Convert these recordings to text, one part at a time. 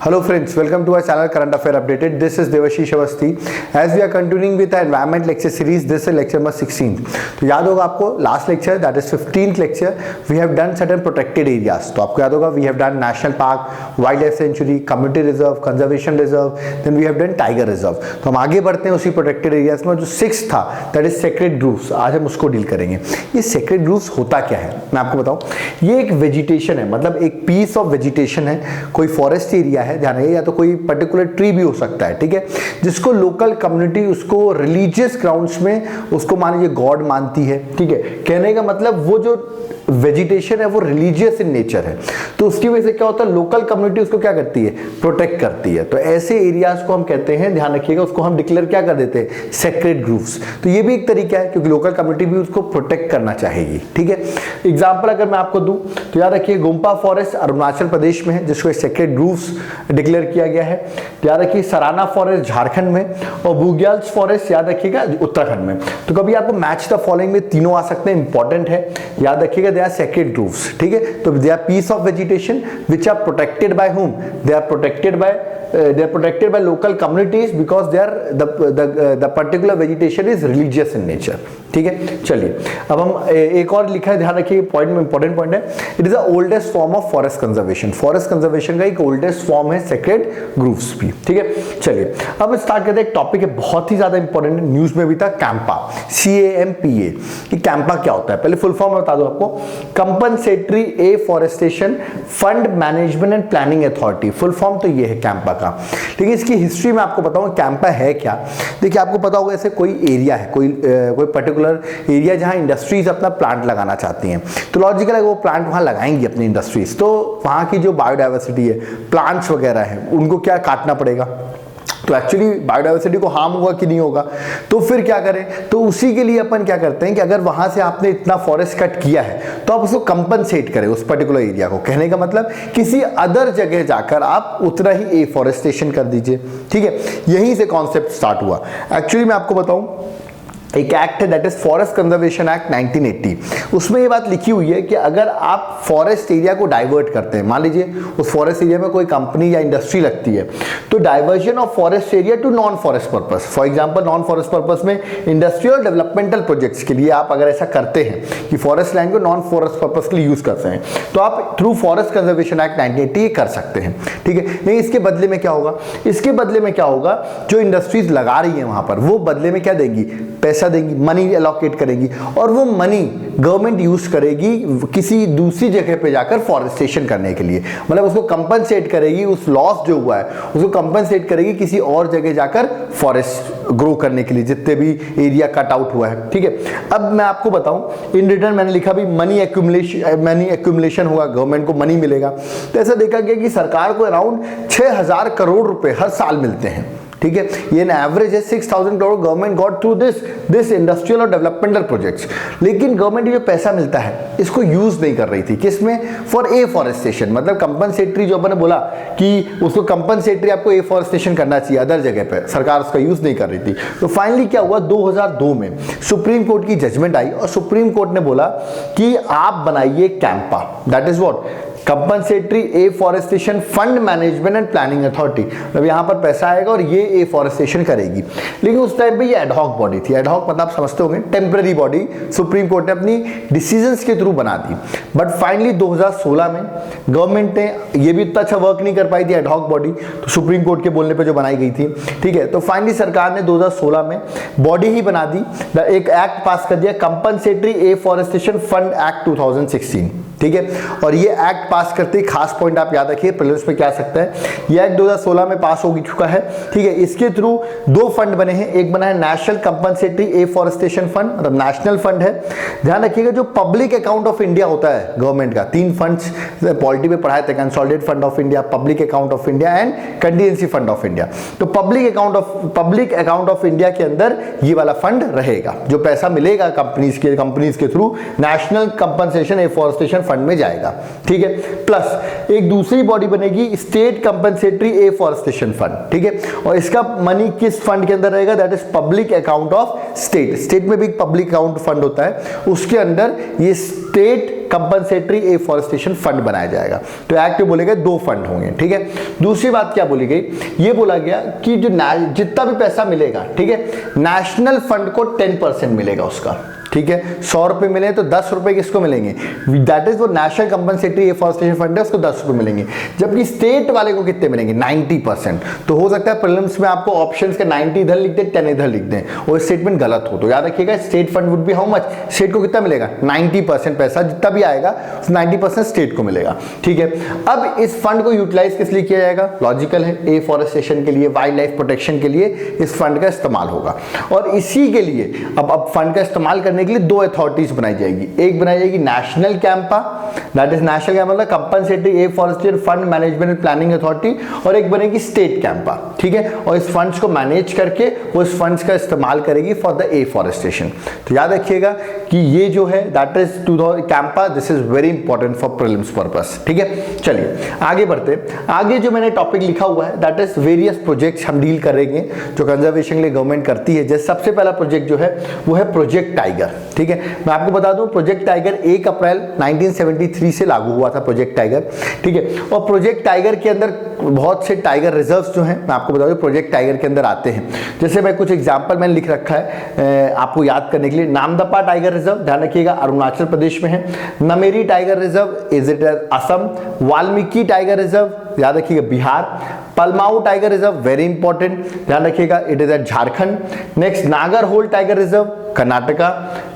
Hello friends, welcome to our channel Current Affair Updated. This is Devashish Awasthi. As we are continuing with our environment lecture series, this is lecture number 16. तो याद होगा आपको last lecture that is 15th lecture we have done certain protected areas. तो आपको याद होगा we have done national park, wildlife sanctuary, community reserve, conservation reserve, then we have done tiger reserve. तो हम आगे बढ़ते हैं उसी प्रोटेक्टेड एरियाज में. जो 6th था दैट इज सेक्रेड ग्रूव्स. आज हम उसको डील करेंगे. ये सेक्रेड ग्रूव्स होता क्या है मैं आपको बताऊं. ये एक वेजिटेशन है, मतलब एक पीस ऑफ वेजिटेशन है. कोई फॉरेस्ट एरिया है, ध्यान रखिए, या तो कोई पर्टिकुलर ट्री भी हो सकता है, ठीक है, जिसको लोकल कम्युनिटी उसको रिलीजियस ग्राउंड्स में उसको मान लीजिए गॉड मानती है. ठीक है, कहने का मतलब वो जो वेजिटेशन है वो रिलीजियस इन नेचर है, तो उसकी वजह से क्या होता है लोकल कम्युनिटी उसको क्या करती है, प्रोटेक्ट करती है. तो ऐसे एरियाज को हम कहते हैं, ध्यान रखिएगा, उसको हम डिक्लेयर क्या कर देते हैं, सेक्रेड ग्रूव्स. तो ये भी एक तरीका है क्योंकि लोकल कम्युनिटी भी उसको प्रोटेक्ट करना चाहेगी. ठीक है, एग्जाम्पल अगर मैं आपको दूं तो याद रखिए गोम्पा फॉरेस्ट अरुणाचल प्रदेश में है जिसको सेक्रेड ग्रूव्स डिक्लेयर किया गया है. याद रखिए सराना फॉरेस्ट झारखंड में और बुग्याल्स फॉरेस्ट याद रखिएगा उत्तराखंड में. तो कभी आपको मैच द फॉलोइंग में तीनों आ सकते हैं, इंपॉर्टेंट है, याद रखिएगा. They are sacred groves. ठीक है, तो they are piece of vegetation which are protected by whom? They are protected by local communities because they are the particular vegetation is religious in nature. ठीक है, चलिए अब हम एक और लिखा है, ध्यान रखिए पॉइंट में इंपॉर्टेंट पॉइंट है. It is the oldest form of forest conservation. Forest conservation का एक ओल्डेस्ट फॉर्म है सेक्रेड ग्रूव्स भी. ठीक है, चलिए अब स्टार्ट करते हैं. एक टॉपिक है बहुत ही ज्यादा इंपॉर्टेंट, न्यूज में भी था, कैंपा, CAMPA. ये कैंपा क्या होता है, पहले फुल फॉर्म बता दो आपको. Compensatory afforestation fund management and planning authority. Full form तो ये है कैंपा का. लेकिन इसकी हिस्ट्री में आपको बताऊं कैंपा है क्या. देखिए आपको पता होगा ऐसे कोई एरिया है, कोई पर्टिकुलर एरिया जहां इंडस्ट्रीज अपना प्लांट लगाना चाहती हैं, तो लॉजिकल है वो प्लांट वहां लगाएंगी अपनी इंडस्ट्रीज. तो वहां की जो बायोडाइवर्सिटी है, प्लांट्स वगैरह है, उनको क्या काटना पड़ेगा. तो एक्चुअली बायोडाइवर्सिटी को हार्म होगा कि नहीं होगा, तो फिर क्या करें. तो उसी के लिए अपन क्या करते हैं कि अगर वहां से आपने इतना फॉरेस्ट कट किया है तो आप उसको कंपनसेट करें उस पर्टिकुलर एरिया को. कहने का मतलब किसी अदर जगह जाकर आप उतना ही एफॉरेस्टेशन कर दीजिए. ठीक है, यहीं से कॉन्सेप्ट स्टार्ट हुआ. एक्चुअली मैं आपको बताऊं एक एक्ट है that is forest conservation act 1980. उसमें ये बात लिखी हुई है कि अगर आप फॉरेस्ट एरिया को डाइवर्ट करते हैं, मान लीजिए उस फॉरेस्ट एरिया में कोई कंपनी या इंडस्ट्री लगती है, तो diversion of forest area to non forest purpose. For example non forest purpose में इंडस्ट्रियल डेवलपमेंट प्रोजेक्ट्स के लिए आप अगर ऐसा करते हैं कि फॉरेस्ट लैंड को नॉन फॉरेस्ट पर्पस के लिए यूज करते हैं, तो आप थ्रू फॉरेस्ट कंजर्वेशन एक्ट 1980 कर सकते हैं. ठीक है, नहीं इसके बदले में क्या होगा, इसके बदले में क्या होगा, जो इंडस्ट्रीज लगा रही है वहां पर वो बदले में क्या देंगी, पैसा देंगी, मनी एलोकेट करेगी, और वो मनी गवर्नमेंट यूज करेगी किसी दूसरी जगह पे जाकर फॉरेस्टेशन करने के लिए. मतलब उसको कंपनसेट करेगी, उस लॉस जो हुआ है उसको कंपनसेट करेगी किसी और जगह जाकर फॉरेस्ट ग्रो करने के लिए, जितने भी एरिया कट आउट हुआ है. ठीक है, अब मैं आपको बताऊं इन रिटर्न मैंने लिखा भी मनी एक्यूमुलेशन हुआ, गवर्नमेंट को मनी मिलेगा. तो ऐसा देखा गया कि सरकार को अराउंड 6000 करोड़ रुपए हर साल मिलते हैं. ठीक है, ये एवरेज है 6000 crore government got through this industrial और डेवलपमेंटल प्रोजेक्ट्स. लेकिन गवर्नमेंट जो पैसा मिलता है इसको यूज नहीं कर रही थी, किसमें, फॉर एफॉरेस्टेशन. मतलब कंपनसेटरी जो अपन ने बोला कि उसको कंपनसेटरी आपको एफॉरेस्टेशन करना चाहिए अदर जगह पे, सरकार उसका यूज नहीं कर रही थी. तो फाइनली क्या हुआ, 2002 में सुप्रीम कोर्ट की जजमेंट आई और सुप्रीम कोर्ट ने बोला कि आप बनाइए Campa, that is what, compensatory afforestation fund management and planning authority. मतलब यहां पर पैसा आएगा और ये एफॉरेस्टेशन करेगी. लेकिन उस टाइम पे ये एडहॉक बॉडी थी. एडहॉक मतलब आप समझते होंगे टेम्पररी बॉडी, सुप्रीम कोर्ट ने अपनी डिसीजंस के थ्रू बना दी. बट फाइनली 2016 में गवर्नमेंट ने ये भी इतना अच्छा वर्क नहीं कर पाई थी एडहॉक बॉडी, तो सुप्रीम कोर्ट के बोलने पे जो बनाई गई थी. ठीक है, तो फाइनली सरकार ने 2016 में बॉडी ही बना दी, एक एक्ट पास कर दिया, कंपनसेटरी एफॉरेस्टेशन फंड एक्ट 2016. ठीक है, और ये एक्ट पास करते ही खास पॉइंट आप याद रखिए, प्रीलिम्स में क्या आ सकता है, ये एक्ट 2016 में पास हो चुका है. ठीक है, इसके थ्रू दो फंड बने हैं. एक बना है नेशनल कंपनसेटरी एफॉरेस्टेशन फंड, मतलब नेशनल फंड है. ध्यान रखिएगा जो पब्लिक अकाउंट ऑफ इंडिया होता है गवर्नमेंट का, 3 फंड्स पॉलिटी में पढ़ाए थे, consolidated fund of India, public account of India and contingency fund of India. तो पब्लिक अकाउंट ऑफ इंडिया के अंदर ये वाला फंड रहेगा, जो पैसा मिलेगा कंपनीज के through national compensation afforestation fund में जाएगा. ठीक है, प्लस एक दूसरी बॉडी बनेगी स्टेट कंपनसेटरी एफॉरेस्टेशन फंड. ठीक है, और इसका मनी किस फंड के अंदर रहेगा, that is public account of state. State में भी पब्लिक अकाउंट फंड होता है, उसके अंदर ये स्टेट कंपनसेटरी एफॉरेस्टेशन फंड बनाया जाएगा। तो एक्ट में बोले गए 2 फंड होंगे, ठीक है। दूसरी बात क्या बोली गई, ये बोला गया कि जो जितना भी पैसा मिलेगा, ठीक है, नेशनल फंड को 10% मिलेगा उसका, ठीक है। 100 रुपए मिले तो 10 रुपए किसको मिलेंगे, दैट इज वो नेशनल कंपनसेटरी एफॉरेस्टेशन फंड है, उसको 10 रुपए मिलेंगे। जबकि स्टेट वाले को कितने मिलेंगे, 90%। तो हो सकता है प्रीलिम्स में आपको ऑप्शंस के 90 इधर लिख दे, 10 इधर लिख दें और स्टेटमेंट गलत हो। तो याद रखिएगा state fund would be how much, state को कितना मिलेगा, 90% पैसा जितना भी आएगा 90% स्टेट को मिलेगा, ठीक है। अब इस फंड को यूटिलाइज किस लिए किया जाएगा, लॉजिकल है, एफॉरेस्टेशन के लिए, वाइल्ड लाइफ प्रोटेक्शन के लिए इस फंड का इस्तेमाल होगा। और इसी के लिए अब फंड का इस्तेमाल करने के लिए 2 अथॉरिटीज बनाई जाएगी। एक बनाई जाएगी national CAMPA, that is national CAMPA मतलब compensatory afforestation fund management and planning authority, और एक बनेगी स्टेट कैंपा, ठीक है। और इस फंड्स को मैनेज करके वो इस फंड्स का इस्तेमाल करेगी फॉर द एफॉरेस्टेशन। तो याद रखिएगा कि ये जो है that is Campa, this is very important for prelims purpose, ठीक है। चलिए आगे बढ़ते। आगे जो मैंने टॉपिक लिखा हुआ है दैट इज वेरियस प्रोजेक्ट्स हम डील करेंगे जो कंजर्वेशन के लिए गवर्नमेंट करती है। जैसे सबसे पहला प्रोजेक्ट जो है वो है प्रोजेक्ट टाइगर, ठीक है। मैं आपको बता दूं प्रोजेक्ट टाइगर 1 अप्रैल 1973 से लागू हुआ था प्रोजेक्ट टाइगर, ठीक है। और प्रोजेक्ट टाइगर के अंदर बहुत से टाइगर रिजर्व्स जो हैं मैं आपको बता दूं प्रोजेक्ट टाइगर के अंदर आते हैं। जैसे मैं कुछ एग्जांपल मैंने लिख रखा है आपको याद करने के लिए। नामदफा टाइगर रिजर्व, ध्यान रखिएगा, अरुणाचल प्रदेश में है। Nameri tiger reserve, is it Assam. Valmiki tiger reserve, याद रखिएगा, Bihar. Palamau tiger reserve, very important, ध्यान रखिएगा, it is at Jharkhand. Next Nagarhole tiger reserve, Karnataka.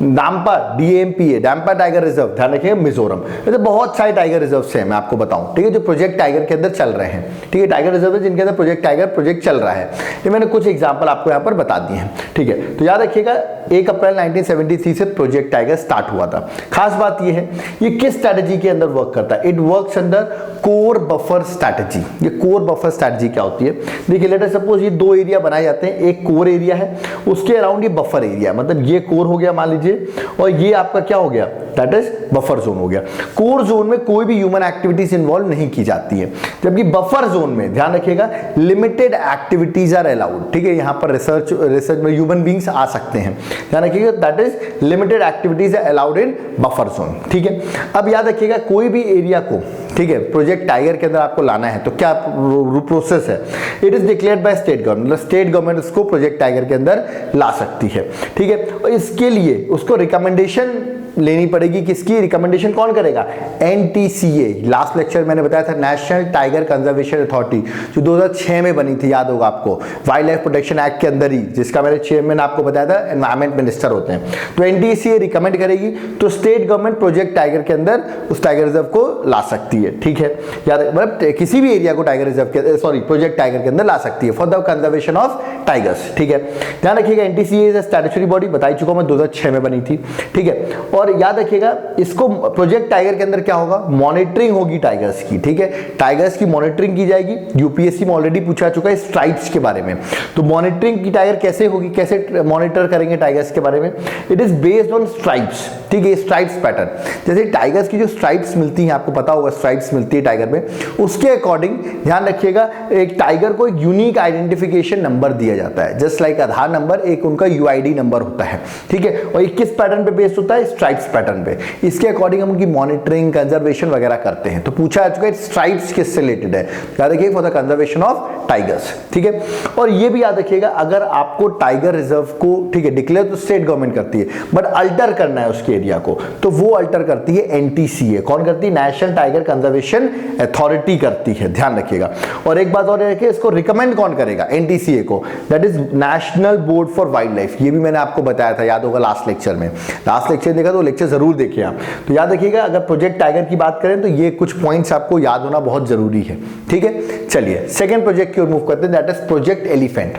Dampa, DAMPA Dampa tiger reserve, ध्यान रखिएगा, मिजोरम। तो बहुत सारे टाइगर रिजर्व हैं मैं आपको बताऊं, ठीक है, जो प्रोजेक्ट टाइगर के अंदर चल रहे हैं, ठीक है। टाइगर रिजर्व है जिनके अंदर प्रोजेक्ट टाइगर प्रोजेक्ट चल रहा है। ये मैंने कुछ एग्जांपल आपको यहाँ पर बता दिए हैं, ठीक है। तो याद रखिएगा 1 अप्रैल 1973 से प्रोजेक्ट टाइगर स्टार्ट हुआ था। खास बात ये है ये किस स्ट्रैटेजी के अंदर वर्क करता है, it works under core buffer strategy. ये कोर बफर स्ट्रैटेजी क्या होती है, देखिए लेट अस सपोज ये 2 एरिया बनाए जाते हैं, एक कोर एरिया है, उसके अराउंड ये बफर एरिया, मतलब ये कोर हो गया मान लीजिए, और ये आपका क्या हो गया, दैट इज बफर जोन हो गया। कोर जोन में कोई भी ह्यूमन एक्टिविटीज इन्वॉल्व नहीं की जाती है, जबकि बफर जोन में ध्यान रखिएगा लिमिटेड एक्टिविटीज आर अलाउड, ठीक है। यहाँ पर रिसर्च में ह्यूमन बींग्स आ सकते हैं, ध्यान रखिएगा, that is limited activities are allowed in buffer zone, ठीक है। अब याद रखिएगा कोई भी एरिया को, ठीक है, प्रोजेक्ट टाइगर के अंदर आपको लाना है तो क्या प्रोसेस है, it is declared by state government, मतलब स्टेट गवर्नमेंट उसको प्रोजेक्ट टाइगर के अंदर ला सकती है, ठीक है। और इसके लिए उसको रिकमेंडेशन लेनी पड़ेगी, किसकी रिकमेंडेशन कौन करेगा, NTCA। लास्ट लेक्चर मैंने बताया था नेशनल टाइगर कंजर्वेशन अथॉरिटी जो 2006 में बनी थी, याद होगा आपको, वाइल्ड लाइफ प्रोटेक्शन एक्ट के अंदर ही, जिसका मैंने चेयरमैन आपको बताया था एनवायरमेंट मिनिस्टर होते हैं। तो NTCA रिकमेंड करेगी तो स्टेट गवर्नमेंट प्रोजेक्ट टाइगर के अंदर उस टाइगर रिजर्व को ला सकती है, ठीक है। याद मतलब किसी भी एरिया को टाइगर रिजर्व के प्रोजेक्ट टाइगर के अंदर ला सकती है for the conservation of tigers, ठीक है। ध्यान रखिएगा NTCA is a statutory body, बता ही चुका मैं, 2006 में बनी थी, ठीक है। और याद रखिएगा इसको प्रोजेक्ट टाइगर के अंदर क्या होगा, मॉनिटरिंग होगी टाइगर्स की, ठीक है। टाइगर्स की मॉनिटरिंग की जाएगी, UPSC में ऑलरेडी पूछा चुका है स्ट्राइप्स के बारे में। तो मॉनिटरिंग की टाइगर कैसे होगी, कैसे मॉनिटर करेंगे टाइगर्स के बारे में, it is based on stripes, ठीक है, स्ट्राइप्स पैटर्न। जैसे टाइगर्स की जो स्ट्राइप्स मिलती हैं, आपको पता होगा स्ट्राइप्स मिलती है टाइगर में, उसके अकॉर्डिंग ध्यान रखिएगा एक टाइगर को एक यूनिक आइडेंटिफिकेशन नंबर दिया जाता है, जस्ट लाइक आधार नंबर एक उनका UID नंबर होता है, ठीक है। और ये किस पैटर्न पे बेस्ड होता है, स्ट्राइप्स पैटर्न पे। इसके अकॉर्डिंग हम उनकी मॉनिटरिंग कंजर्वेशन वगैरह करते हैं। तो पूछा जा चुका है स्ट्राइप्स किससे रिलेटेड है, याद रखिए for the conservation of tigers, ठीक है। और ये भी याद रखिएगा अगर आपको टाइगर रिजर्व को, ठीक है, डिक्लेयर तो स्टेट गवर्नमेंट करती है, बट अल्टर करना है उसके एरिया को तो वो अल्टर करती है NTCA। कौन करती है, नेशनल टाइगर कंजर्वेशन अथॉरिटी करती है, ध्यान रखिएगा। और एक बात और है कि इसको रिकमेंड कौन करेगा, NTCA को, that is national board for wild life. ये भी मैंने आपको बताया था, याद होगा लास्ट लेक्चर में। लास्ट लेक्चर देखा तो लेक्चर जरूर देखिए आप। तो याद रखिएगा अगर प्रोजेक्ट टाइगर की बात करें तो ये कुछ पॉइंट्स आपको याद होना बहुत जरूरी है, ठीक है। चलिए सेकंड प्रोजेक्ट की ओर मूव करते हैं, that is project elephant.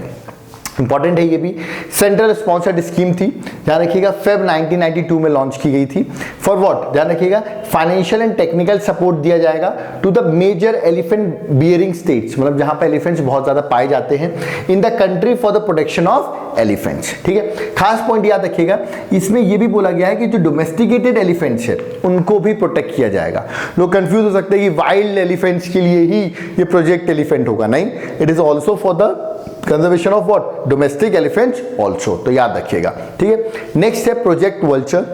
Important है ये भी, सेंट्रल स्पॉन्सर्ड स्कीम थी, ध्यान रखिएगा, फेब 1992 में लॉन्च की गई थी। फॉर व्हाट, ध्यान रखिएगा, फाइनेंशियल एंड टेक्निकल सपोर्ट दिया जाएगा to the major elephant bearing states, मतलब जहां पर एलिफेंट्स बहुत ज्यादा पाए जाते हैं in the country for the protection of elephants, ठीक है। खास पॉइंट याद रखिएगा, इसमें यह भी बोला गया है कि जो डोमेस्टिकेटेड एलिफेंट्स है उनको भी प्रोटेक्ट किया जाएगा। लोग कंफ्यूज हो सकते हैं कि वाइल्ड एलिफेंट्स के लिए ही ये प्रोजेक्ट एलिफेंट होगा, नहीं, it is also for the conservation of what, domestic elephants also, तो याद रखिएगा, ठीक है। नेक्स्ट है प्रोजेक्ट वल्चर।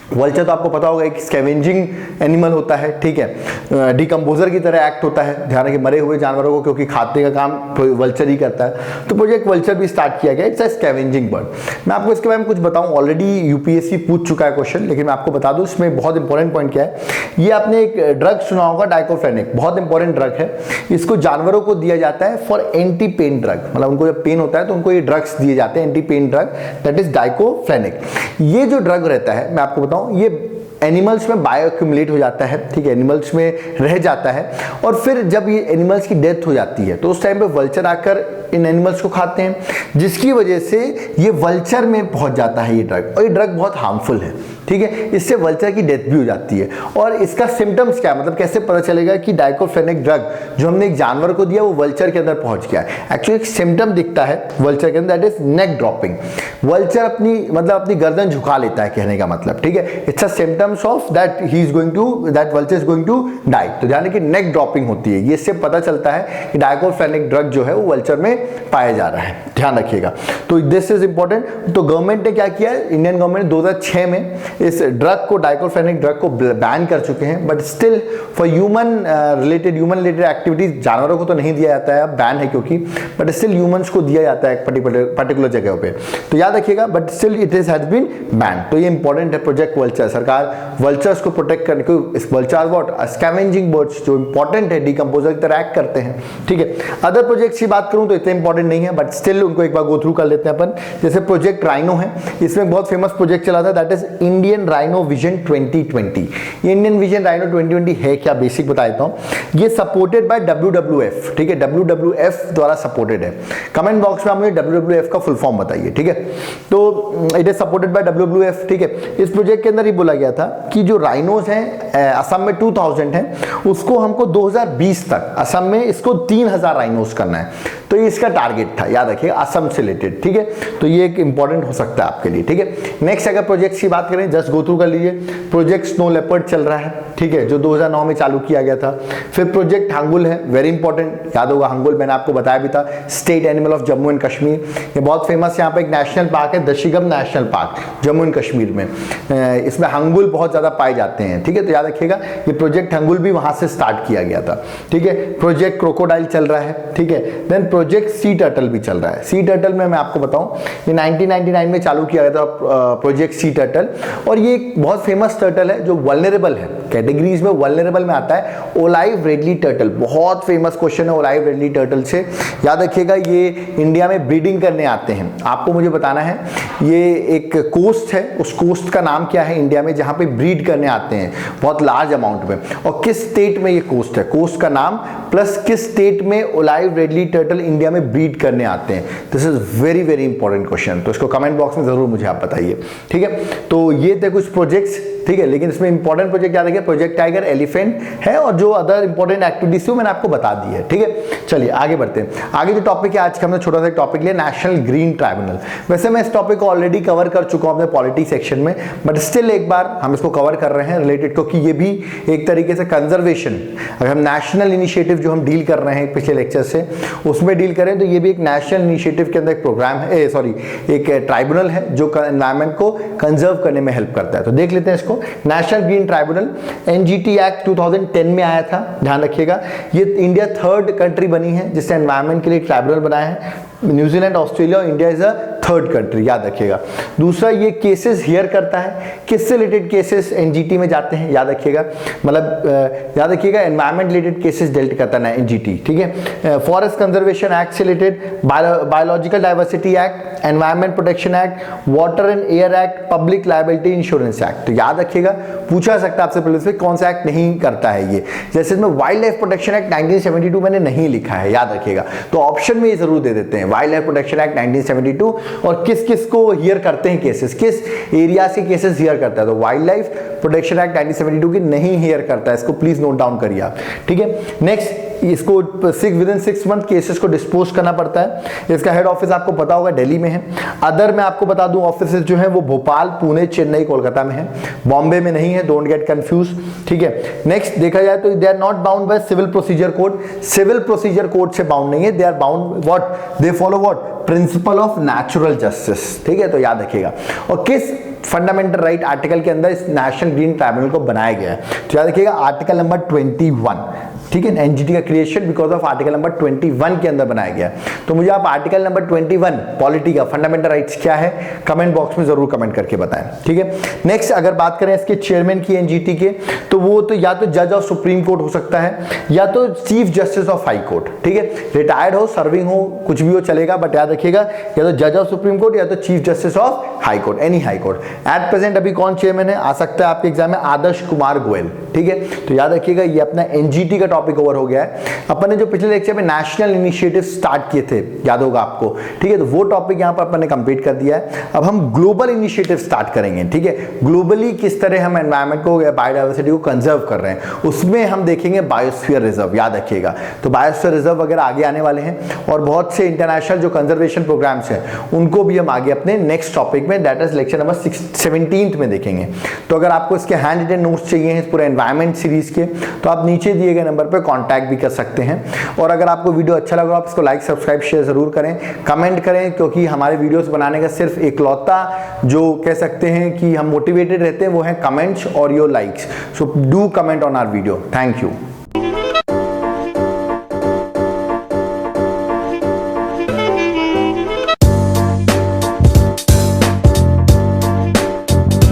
वल्चर तो आपको पता होगा एक स्कैवेंजिंग एनिमल होता है, ठीक है, डिकम्पोजर की तरह एक्ट होता है, ध्यान रखिए मरे हुए जानवरों को क्योंकि खाते का काम वल्चर ही करता है। तो प्रोजेक्ट वल्चर भी स्टार्ट किया गया, इट्स अ स्कैवेंजिंग बर्ड। मैं आपको इसके बारे में कुछ बताऊं, ऑलरेडी यूपीएससी पूछ चुका है क्वेश्चन, लेकिन मैं आपको बता दूं इसमें बहुत इंपॉर्टेंट पॉइंट क्या है। ये आपने एक ड्रग सुना होगा डाइक्लोफेनेक, बहुत इंपॉर्टेंट ड्रग है। इसको जानवरों को दिया जाता है फॉर एंटी पेन ड्रग, मतलब उनको जब पेन होता है तो उनको ये ड्रग्स दिए जाते हैं, anti pain drug, that is diclofenac. ये जो ड्रग रहता है मैं आपको बताऊं, ये एनिमल्स में बायोअक्यूमुलेट हो जाता है, ठीक है, एनिमल्स में रह जाता है, और फिर जब ये एनिमल्स की डेथ हो जाती है तो उस टाइम पे वल्चर आकर इन एनिमल्स को खाते हैं, जिसकी वजह से ये वल्चर में पहुंच जाता है ये ड्रग, और ये ड्रग बहुत हार्मफुल है, ठीक है, इससे वल्चर की डेथ भी हो जाती है। और इसका सिम्टम्स क्या है, मतलब कैसे पता चलेगा कि डाइक्लोफेनेक ड्रग जो हमने एक जानवर को दिया वो वल्चर के अंदर पहुंच गया है। एक्चुअली एक सिम्टम दिखता है वल्चर के अंदर, that is neck dropping. Vulture अपनी गर्दन झुका लेता है, कहने का मतलब, ठीक है, it's a symptoms of that vulture is going to die. तो ध्यान रखिए नेक ड्रॉपिंग होती है, ये इससे पता चलता है कि डाइक्लोफेनेक ड्रग जो है वो वल्चर में पाया जा रहा है, ध्यान रखिएगा। तो दिस इज इंपॉर्टेंट। तो गवर्नमेंट ने क्या किया, इंडियन गवर्नमेंट 2006 में इस ड्रग को, डाइक्लोफेनेक ड्रग को बैन कर चुके हैं, but still for human related activities, जानवरों को तो नहीं दिया जाता है, अब बैन है क्योंकि, बट स्टिल ह्यूमंस को दिया जाता है एक पर्टिकुलर जगह पे, तो याद रखिएगा, but still it has been ban. तो ये इंपॉर्टेंट है प्रोजेक्ट वल्चर। सरकार वल्चर्स को प्रोटेक्ट करने को, इस वल्चर व्हाट स्कैवेंजिंग बर्ड्स जो इंपॉर्टेंट है, डिकम्पोजर की तरह एक्ट करते हैं, ठीक है। अदर प्रोजेक्ट्स की बात करूं तो इतने इंपॉर्टेंट नहीं है, बट स्टिल उनको एक बार गो थ्रू कर लेते हैं अपन। जैसे प्रोजेक्ट राइनो है, इसमें बहुत फेमस प्रोजेक्ट चला था, that is Indian rhino vision 2020। ये इंडियन विजन राइनो 2020 है क्या, बेसिक बता देता हूं। ये सपोर्टेड बाय WWF, ठीक है, WWF द्वारा सपोर्टेड है। कमेंट बॉक्स में आप मुझे WWF का फुल फॉर्म बताइए, ठीक है। तो it is supported by WWF, ठीक है। इस प्रोजेक्ट के अंदर ये बोला गया था कि जो राइनोज हैं असम में 2000 हैं, उसको हमको 2020 तक असम में इसको 3000 राइनोज करना है। तो ये इसका टारगेट था, याद रखिएगा, असम से रिलेटेड, ठीक है। तो ये एक इंपॉर्टेंट हो सकता है आपके लिए, ठीक है। नेक्स्ट अगर प्रोजेक्ट की बात करें, जस्ट गो थ्रू कर लीजिए। प्रोजेक्ट स्नो लेपर्ड चल रहा है, ठीक है, जो 2009 में चालू किया गया था। फिर प्रोजेक्ट हंगुल है, वेरी इंपॉर्टेंट, याद होगा हंगुल, मैंने आपको बताया भी था, state animal of Jammu and Kashmir. ये बहुत फेमस यहाँ पे एक नेशनल पार्क है, Dachigam national park, Jammu and Kashmir में। इसमें हंगुल बहुत ज्यादा पाए जाते हैं, ठीक है। तो याद रखिएगा ये प्रोजेक्ट हंगुल भी वहां से स्टार्ट किया गया था, ठीक है। प्रोजेक्ट क्रोकोडाइल चल रहा है, ठीक है। देन प्रोजेक्ट सी टर्टल भी चल रहा है। सी टर्टल में मैं आपको बताऊं, ये 1999 में चालू किया गया था प्रोजेक्ट सी टर्टल, और ये एक बहुत फेमस टर्टल है जो वल्नरेबल है, कैटेगरीज में वल्नरेबल में आता है। ओलाइव रेडली टर्टल, बहुत फेमस क्वेश्चन है ओलाइव रेडली टर्टल से, याद रखिएगा। ये इंडिया में ब्रीडिंग करने आते हैं, आपको मुझे बताना है ये एक कोस्ट है, उस कोस्ट का नाम क्या है इंडिया में जहां पे ब्रीड करने आते हैं बहुत लार्ज अमाउंट में, और किस स्टेट में ये कोस्ट है, कोस्ट का नाम प्लस किस स्टेट में ओलाइव रेडली टर्टल इंडिया में ब्रीड करने आते हैं। This is very very important question, तो इसको कमेंट बॉक्स में जरूर मुझे आप बताइए, ठीक है। तो ये थे कुछ प्रोजेक्ट्स, ठीक है, लेकिन इसमें इंपॉर्टेंट प्रोजेक्ट याद रखिए, प्रोजेक्ट टाइगर, एलिफेंट है, और जो अदर इंपॉर्टेंट एक्टिविटीज थी मैंने आपको बता दी है, ठीक है। चलिए आगे बढ़ते हैं। आगे जो टॉपिक है आज का, हमने छोटा सा टॉपिक लिया, नेशनल ग्रीन ट्राइब्यूनल। वैसे मैं इस टॉपिक को ऑलरेडी कवर कर चुका हूं अपने पॉलिटी सेक्शन में, बट स्टिल एक बार हम इसको कवर कर रहे हैं रिलेटेड, क्योंकि ये भी एक तरीके से कंजर्वेशन, अगर हम नेशनल इनिशिएटिव जो हम डील कर रहे हैं पिछले लेक्चर से उसमें डील करें, तो ये भी एक नेशनल इनिशिएटिव के अंदर एक प्रोग्राम है, एक ट्राइब्यूनल है जो एनवायरमेंट को कंजर्व करने में हेल्प करता है। तो देख लेते हैं इसको। National green tribunal NGT act 2010 में आया था, ध्यान रखिएगा। ये इंडिया 3rd कंट्री बनी है जिसने एनवायरमेंट के लिए ट्राइब्यूनल बनाया है। न्यूजीलैंड, ऑस्ट्रेलिया और India is a 3rd country, याद रखिएगा। दूसरा, ये केसेस हियर करता है, किससे रिलेटेड केसेस एनजीटी में जाते हैं, याद रखिएगा, मतलब याद रखिएगा एनवायरमेंट रिलेटेड केसेस डेल्ट करता है एनजीटी, ठीक है। फॉरेस्ट कंजर्वेशन एक्ट से related, biological diversity act, environment protection act, water and air act, public liability insurance act. तो याद रखिएगा, पूछा सकता है आपसे पुलिस में कौन सा एक्ट नहीं करता है ये। जैसे इसमें वाइल्ड लाइफ प्रोटेक्शन एक्ट 1972 मैंने नहीं लिखा है, याद रखिएगा, तो ऑप्शन में ये जरूर दे देते हैं, वाइल्ड लाइफ प्रोटेक्शन एक्ट 1972, और किस किस को हियर करते हैं केसेस, किस एरिया से केसेस हियर करता है। तो वाइल्ड लाइफ प्रोटेक्शन एक्ट 1972 की नहीं हियर करता है, इसको प्लीज नोट डाउन करिए आप, ठीक है। नेक्स्ट, इसको विदिन 6 मंथ केसेस को डिस्पोज करना पड़ता है। इसका हेड ऑफिस आपको पता होगा दिल्ली में है। अदर मैं आपको बता दूं ऑफिसेस जो हैं वो भोपाल, पुणे, चेन्नई, कोलकाता में है, बॉम्बे में नहीं है, डोंट गेट कंफ्यूज, ठीक है। नेक्स्ट देखा जाए तो they are not bound by civil procedure code, civil procedure code से बाउंड नहीं है, they are bound what, they follow what, principle of natural justice, ठीक है, तो याद रखिएगा। और किस फंडामेंटल राइट आर्टिकल के अंदर इस नेशनल ग्रीन ट्राइब्यूनल को बनाया गया है, तो याद रखिएगा आर्टिकल नंबर 21, ठीक है, एनजीटी का creation because of article number 21 के अंदर बनाया गया। तो मुझे आप आर्टिकल नंबर 21 पॉलिटी का फंडामेंटल राइट्स क्या है कमेंट बॉक्स में जरूर कमेंट करके बताएं, ठीक है। नेक्स्ट अगर बात करें इसके चेयरमैन की एनजीटी के, तो वो तो या तो जज ऑफ सुप्रीम कोर्ट हो सकता है या तो chief justice of high court, ठीक है, रिटायर्ड हो, सर्विंग हो, कुछ भी हो चलेगा, बट याद रखिएगा या तो जज ऑफ सुप्रीम कोर्ट या तो chief justice of high court, any high court. At present अभी कौन चेयरमैन है, आ सकता है आपके एग्जाम में आदर्श कुमार गोयल, ठीक है। तो याद रखिएगा ये अपना एनजीटी का टॉपिक ओवर हो गया है। अपन ने जो पिछले लेक्चर में नेशनल इनिशिएटिव स्टार्ट किए थे, याद होगा आपको, ठीक है, तो वो टॉपिक यहां पर अपन ने कंप्लीट कर दिया है। अब हम ग्लोबल इनिशिएटिव स्टार्ट करेंगे, ठीक है, ग्लोबली किस तरह हम एनवायरनमेंट को या बायोडाइवर्सिटी को कंजर्व कर रहे हैं, उसमें हम देखेंगे बायोस्फीयर रिजर्व, याद रखिएगा। तो बायोस्फीयर रिजर्व वगैरह आगे आने वाले हैं और बहुत से इंटरनेशनल जो कंजर्वेशन प्रोग्राम्स हैं उनको भी हम आगे अपने नेक्स्ट टॉपिक में दैट इज लेक्चर नंबर 17 में देखेंगे। तो अगर आपको इसके हैंड रिटन नोट्स चाहिए हैं इस पूरे एनवायरनमेंट सीरीज के, तो आप नीचे दिए गए नंबर पर कांटेक्ट भी कर सकते हैं। और अगर आपको वीडियो अच्छा लगा आप इसको लाइक सब्सक्राइब शेयर जरूर करें, कमेंट करें, क्योंकि हमारे वीडियोस बनाने का सिर्फ इकलौता जो कह सकते हैं कि हम मोटिवेटेड रहते हैं वो है कमेंट्स और your likes. So do comment on our video. Thank you.